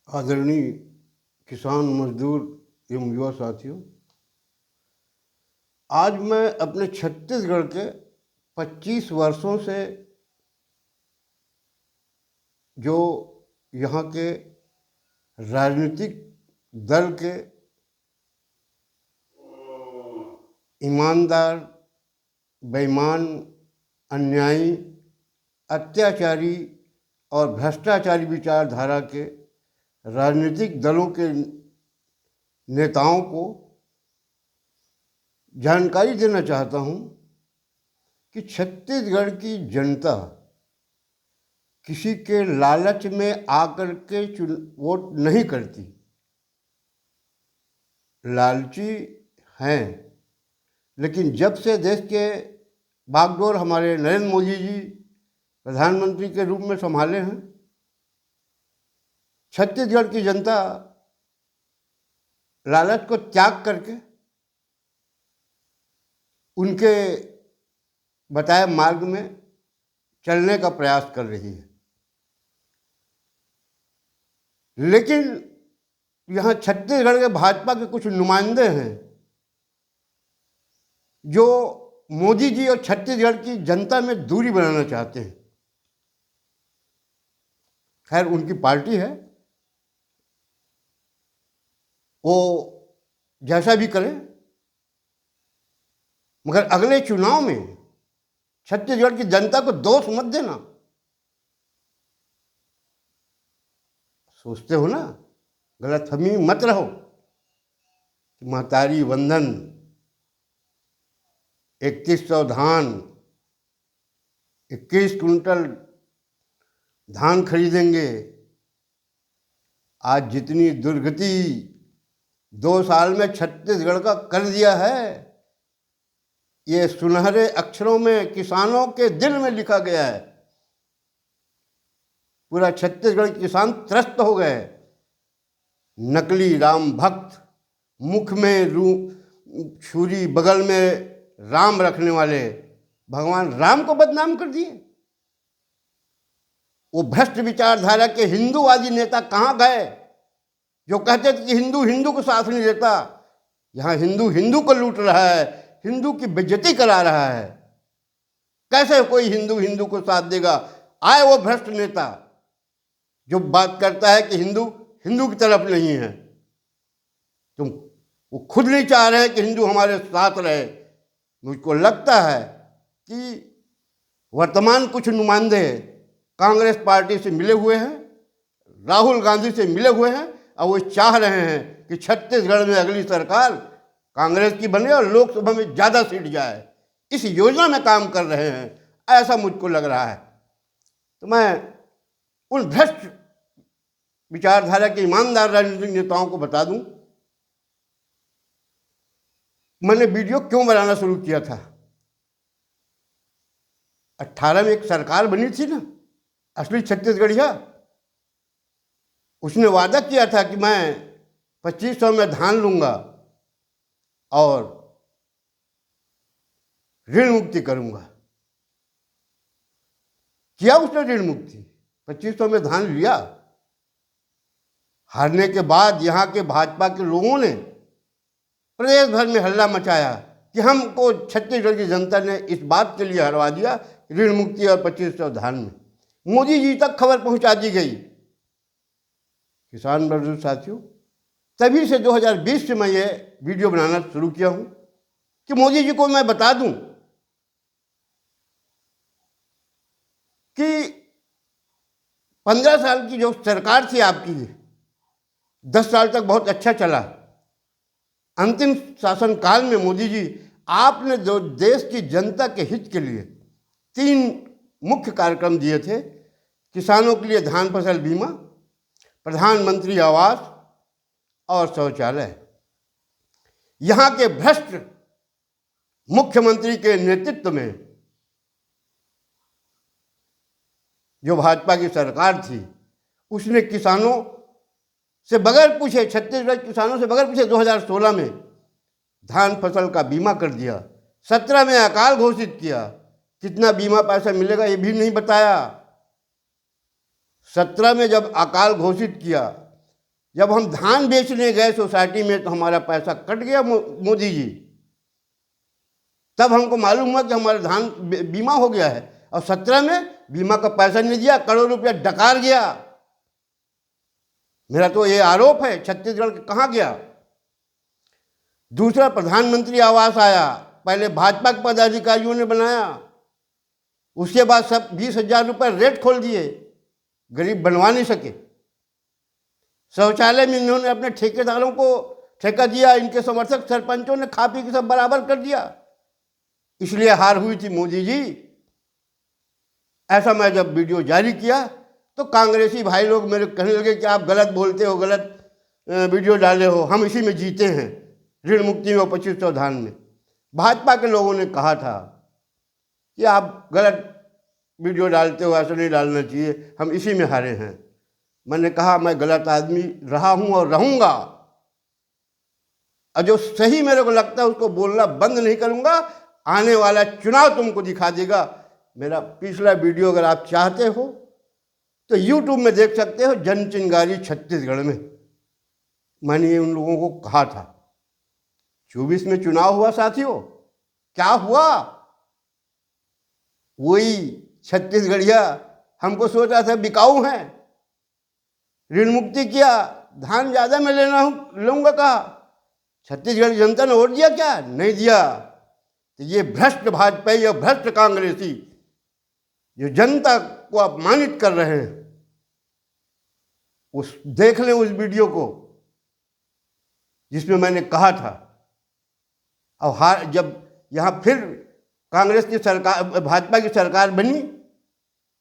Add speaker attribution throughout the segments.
Speaker 1: आदरणीय किसान मजदूर एवं युवा साथियों, आज मैं अपने छत्तीसगढ़ के 25 वर्षों से जो यहाँ के राजनीतिक दल के ईमानदार, बेईमान, अन्यायी, अत्याचारी और भ्रष्टाचारी विचारधारा के राजनीतिक दलों के नेताओं को जानकारी देना चाहता हूँ कि छत्तीसगढ़ की जनता किसी के लालच में आकर के वोट नहीं करती। लालची हैं, लेकिन जब से देश के बागडोर हमारे नरेंद्र मोदी जी प्रधानमंत्री के रूप में संभाले हैं, छत्तीसगढ़ की जनता लालच को त्याग करके उनके बताए मार्ग में चलने का प्रयास कर रही है। लेकिन यहाँ छत्तीसगढ़ के भाजपा के कुछ नुमाइंदे हैं जो मोदी जी और छत्तीसगढ़ की जनता में दूरी बनाना चाहते हैं। खैर, उनकी पार्टी है, वो जैसा भी करें, मगर अगले चुनाव में छत्तीसगढ़ की जनता को दोष मत देना। सोचते हो ना, गलतफहमी मत रहो। महतारी वंदन, 3100 धान, 21 कुंटल धान खरीदेंगे। आज जितनी दुर्गति 2 साल में छत्तीसगढ़ का कर दिया है, ये सुनहरे अक्षरों में किसानों के दिल में लिखा गया है। पूरा छत्तीसगढ़ के किसान त्रस्त हो गए। नकली राम भक्त, मुख में छुरी, बगल में राम रखने वाले भगवान राम को बदनाम कर दिए। वो भ्रष्ट विचारधारा के हिंदूवादी नेता कहाँ गए जो कहते थे कि हिंदू हिंदू को साथ नहीं देता। यहाँ हिंदू हिंदू को लूट रहा है, हिंदू की बेइज्जती करा रहा है। कैसे कोई हिंदू हिंदू को साथ देगा? आए वो भ्रष्ट नेता जो बात करता है कि हिंदू हिंदू की तरफ नहीं है। तुम वो खुद नहीं चाह रहे कि हिंदू हमारे साथ रहे। मुझको लगता है कि वर्तमान कुछ नुमाइंदे कांग्रेस पार्टी से मिले हुए हैं, राहुल गांधी से मिले हुए हैं, और वो चाह रहे हैं कि छत्तीसगढ़ में अगली सरकार कांग्रेस की बने और लोकसभा में ज़्यादा सीट जाए। इस योजना में काम कर रहे हैं, ऐसा मुझको लग रहा है। तो मैं उन भ्रष्ट विचारधारा के ईमानदार राजनीतिक नेताओं को बता दूं, मैंने वीडियो क्यों बनाना शुरू किया था। 18 में एक सरकार बनी थी ना, असली छत्तीसगढ़िया, उसने वादा किया था कि मैं 2500 में धान लूंगा और ऋण मुक्ति करूंगा। किया उसने ऋण मुक्ति, 2500 में धान लिया। हारने के बाद यहाँ के भाजपा के लोगों ने प्रदेश भर में हल्ला मचाया कि हमको छत्तीसगढ़ की जनता ने इस बात के लिए हरवा दिया, ऋण मुक्ति और 2500 धान में। मोदी जी तक खबर पहुंचा दी गई। किसान मजदूर साथियों, तभी से 2020 से मैं ये वीडियो बनाना शुरू किया हूं कि मोदी जी को मैं बता दूं कि 15 साल की जो सरकार थी आपकी, 10 साल तक बहुत अच्छा चला। अंतिम शासनकाल में मोदी जी, आपने जो देश की जनता के हित के लिए 3 मुख्य कार्यक्रम दिए थे, किसानों के लिए धान फसल बीमा, प्रधानमंत्री आवास और शौचालय। यहाँ के भ्रष्ट मुख्यमंत्री के नेतृत्व में जो भाजपा की सरकार थी, उसने किसानों से बगैर पूछे, छत्तीसगढ़ किसानों से बगैर पूछे 2016 में धान फसल का बीमा कर दिया। 17 में अकाल घोषित किया। कितना बीमा पैसा मिलेगा ये भी नहीं बताया। 17 में जब अकाल घोषित किया जब हम धान बेचने गए सोसाइटी में तो हमारा पैसा कट गया मोदी जी। तब हमको मालूम हुआ कि हमारा धान बीमा हो गया है। और 17 में बीमा का पैसा नहीं दिया, करोड़ रुपया डकार गया। मेरा तो ये आरोप है, छत्तीसगढ़ के कहाँ गया। दूसरा, प्रधानमंत्री आवास आया, पहले भाजपा के पदाधिकारियों ने बनाया, उसके बाद सब 20,000 रुपये रेट खोल दिए, गरीब बनवा नहीं सके। शौचालय में इन्होंने अपने ठेकेदारों को ठेका दिया, इनके समर्थक सरपंचों ने खा पी के सब बराबर कर दिया, इसलिए हार हुई थी मोदी जी। ऐसा मैं जब वीडियो जारी किया तो कांग्रेसी भाई लोग मेरे कहने लगे कि आप गलत बोलते हो, गलत वीडियो डाले हो, हम इसी में जीते हैं, ऋण मुक्ति में 2500 धान में। भाजपा के लोगों ने कहा था कि आप गलत वीडियो डालते हो, ऐसा नहीं डालना चाहिए, हम इसी में हारे हैं। मैंने कहा मैं गलत आदमी रहा हूं और रहूंगा, और जो सही मेरे को लगता है उसको बोलना बंद नहीं करूंगा। आने वाला चुनाव तुमको दिखा देगा। मेरा पिछला वीडियो अगर आप चाहते हो तो YouTube में देख सकते हो, जन चिंगारी छत्तीसगढ़ में। मैंने ये उन लोगों को कहा था। 24 में चुनाव हुआ साथियों, क्या हुआ? वही छत्तीसगढ़िया हमको सोचा था बिकाऊ हैं, ऋण मुक्ति किया, धान ज़्यादा में लूँगा कहा। छत्तीसगढ़ की जनता ने वोट दिया क्या? नहीं दिया। तो ये भ्रष्ट भाजपाई और भ्रष्ट कांग्रेसी जो जनता को अपमानित कर रहे हैं, उस देख लें उस वीडियो को जिसमें मैंने कहा था। और जब यहाँ फिर कांग्रेस की सरकार, भाजपा की सरकार बनी,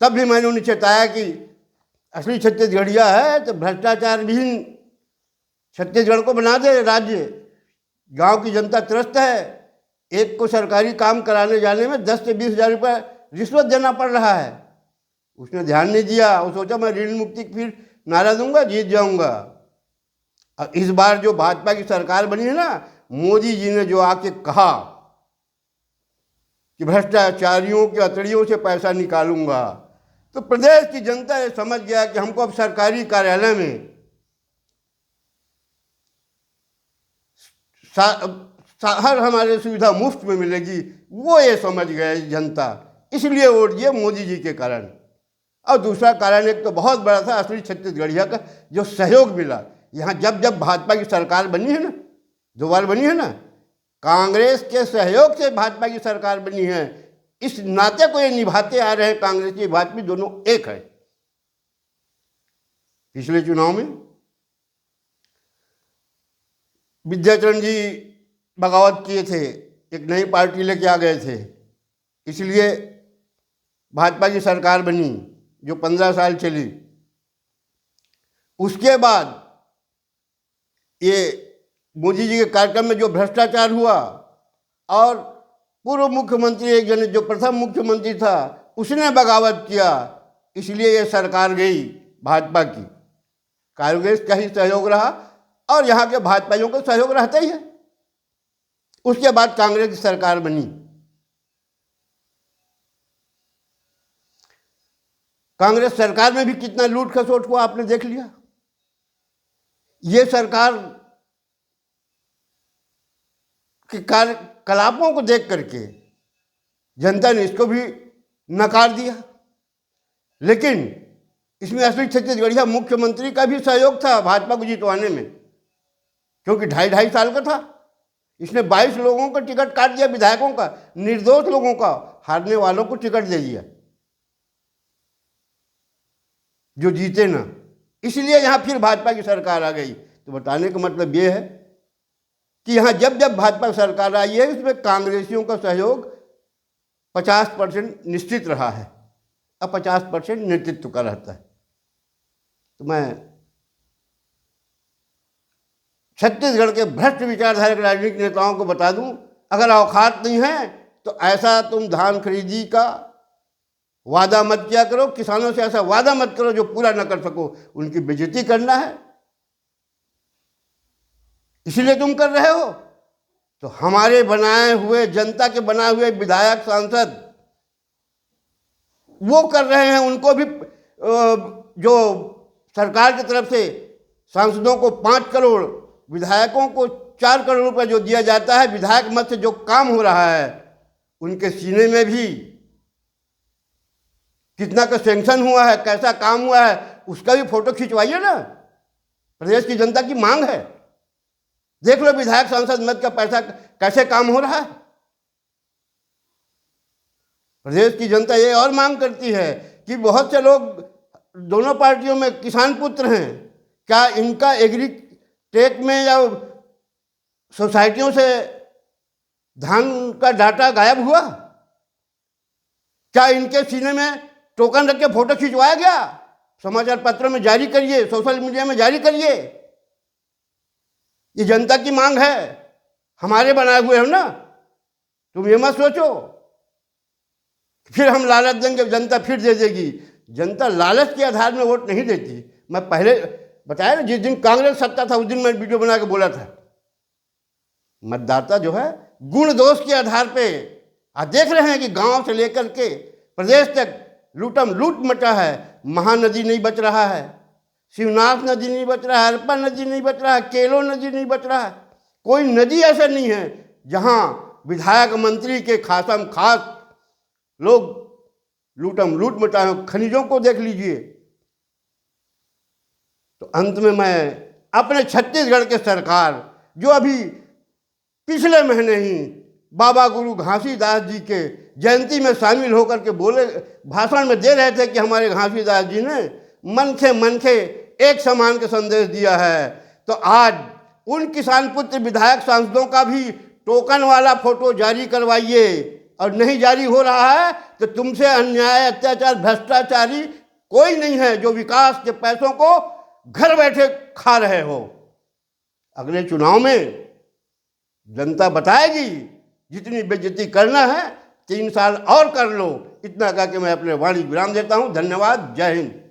Speaker 1: तब भी मैंने उन्हें चेताया कि असली छत्तीसगढ़िया है तो भ्रष्टाचार विहीन छत्तीसगढ़ को बना दे राज्य। गांव की जनता त्रस्त है, एक को सरकारी काम कराने जाने में 10 से 20,000 रुपये रिश्वत देना पड़ रहा है। उसने ध्यान नहीं दिया, वो सोचा मैं ऋण मुक्ति फिर नारा दूंगा, जीत जाऊंगा। और इस बार जो भाजपा की सरकार बनी है ना, मोदी जी ने जो आके कहा कि भ्रष्टाचारियों की अतड़ियों से पैसा निकालूंगा, तो प्रदेश की जनता ये समझ गया कि हमको अब सरकारी कार्यालय में हर हमारे सुविधा मुफ्त में मिलेगी, वो ये समझ गए जनता, इसलिए वोट दिए मोदी जी के कारण। और दूसरा कारण एक तो बहुत बड़ा था, असली छत्तीसगढ़िया का जो सहयोग मिला। यहाँ जब जब भाजपा की सरकार बनी है ना, 2 बार बनी है ना, कांग्रेस के सहयोग से भाजपा की सरकार बनी है। इस नाते को ये निभाते आ रहे हैं, कांग्रेसी भाजपा दोनों एक है। पिछले चुनाव में विद्याचरण जी बगावत किए थे, एक नई पार्टी लेके आ गए थे, इसलिए भाजपा की सरकार बनी जो 15 साल चली। उसके बाद ये मोदी जी के कार्यक्रम में जो भ्रष्टाचार हुआ, और पूर्व मुख्यमंत्री एक जन जो प्रथम मुख्यमंत्री था उसने बगावत किया, इसलिए ये सरकार गई भाजपा की। कांग्रेस का ही सहयोग रहा और यहाँ के भाजपाइयों का सहयोग रहता ही है। उसके बाद कांग्रेस की सरकार बनी। कांग्रेस सरकार में भी कितना लूट खसोट हुआ आपने देख लिया। ये सरकार के कार्यकलापों को देख करके जनता ने इसको भी नकार दिया, लेकिन इसमें असली छत्तीसगढ़िया मुख्यमंत्री का भी सहयोग था भाजपा को जितवाने में, क्योंकि 2.5 साल का था। इसने 22 लोगों का टिकट काट दिया, विधायकों का, निर्दोष लोगों का, हारने वालों को टिकट दे दिया जो जीते ना। इसलिए यहाँ फिर भाजपा की सरकार आ गई। तो बताने का मतलब ये है कि यहाँ जब जब भाजपा सरकार आई है, उसमें कांग्रेसियों का सहयोग 50% निश्चित रहा है, अब 50% नेतृत्व का रहता है। तो मैं छत्तीसगढ़ के भ्रष्ट विचारधारा के राजनीतिक नेताओं को बता दूं, अगर औकात नहीं है तो ऐसा तुम धान खरीदी का वादा मत किया करो, किसानों से ऐसा वादा मत करो जो पूरा न कर सको। उनकी बेइज्जती करना है इसलिए तुम कर रहे हो। तो हमारे बनाए हुए, जनता के बनाए हुए विधायक सांसद वो कर रहे हैं, उनको भी जो सरकार की तरफ से सांसदों को 5 करोड़, विधायकों को 4 करोड़ रुपए जो दिया जाता है, विधायक मत से जो काम हो रहा है, उनके सीने में भी कितना का सैंक्शन हुआ है, कैसा काम हुआ है, उसका भी फोटो खिंचवाइए ना। प्रदेश की जनता की मांग है। देख लो विधायक सांसद मत का पैसा कैसे काम हो रहा है। प्रदेश की जनता ये और मांग करती है कि बहुत से लोग दोनों पार्टियों में किसान पुत्र हैं, क्या इनका एग्रीटेक में या सोसाइटियों से धान का डाटा गायब हुआ? क्या इनके सीने में टोकन रख के फोटो खिंचवाया गया? समाचार पत्रों में जारी करिए, सोशल मीडिया में जारी करिए। ये जनता की मांग है, हमारे बनाए हुए हो ना। तुम ये मत सोचो फिर हम लालच देंगे, जनता फिर दे देगी। जनता लालच के आधार में वोट नहीं देती। मैं पहले बताया ना, जिस दिन कांग्रेस सत्ता था उस दिन मैं वीडियो बना के बोला था, मतदाता जो है गुण दोष के आधार पे। आज देख रहे हैं कि गांव से लेकर के प्रदेश तक लूटम लूट मचा है। महानदी नहीं बच रहा है, शिवनाथ नदी नहीं बच रहा है, हरप्पा नदी नहीं बच रहा है, केलो नदी नहीं बच रहा है। कोई नदी ऐसा नहीं है जहां विधायक मंत्री के खासम खास लोग लूटम लूट मचाए। खनिजों को देख लीजिए। तो अंत में मैं अपने छत्तीसगढ़ के सरकार, जो अभी पिछले महीने ही बाबा गुरु घासीदास जी के जयंती में शामिल होकर के बोले, भाषण में दे रहे थे कि हमारे घासीदास जी ने मनखे मनखे एक समान का संदेश दिया है। तो आज उन किसान पुत्र विधायक सांसदों का भी टोकन वाला फोटो जारी करवाइए। और नहीं जारी हो रहा है तो तुमसे अन्याय, अत्याचार, भ्रष्टाचारी कोई नहीं है जो विकास के पैसों को घर बैठे खा रहे हो। अगले चुनाव में जनता बताएगी। जितनी बेइज्जती करना है 3 साल और कर लो। इतना कह के मैं अपने वाणी विराम देता हूँ। धन्यवाद। जय हिंद।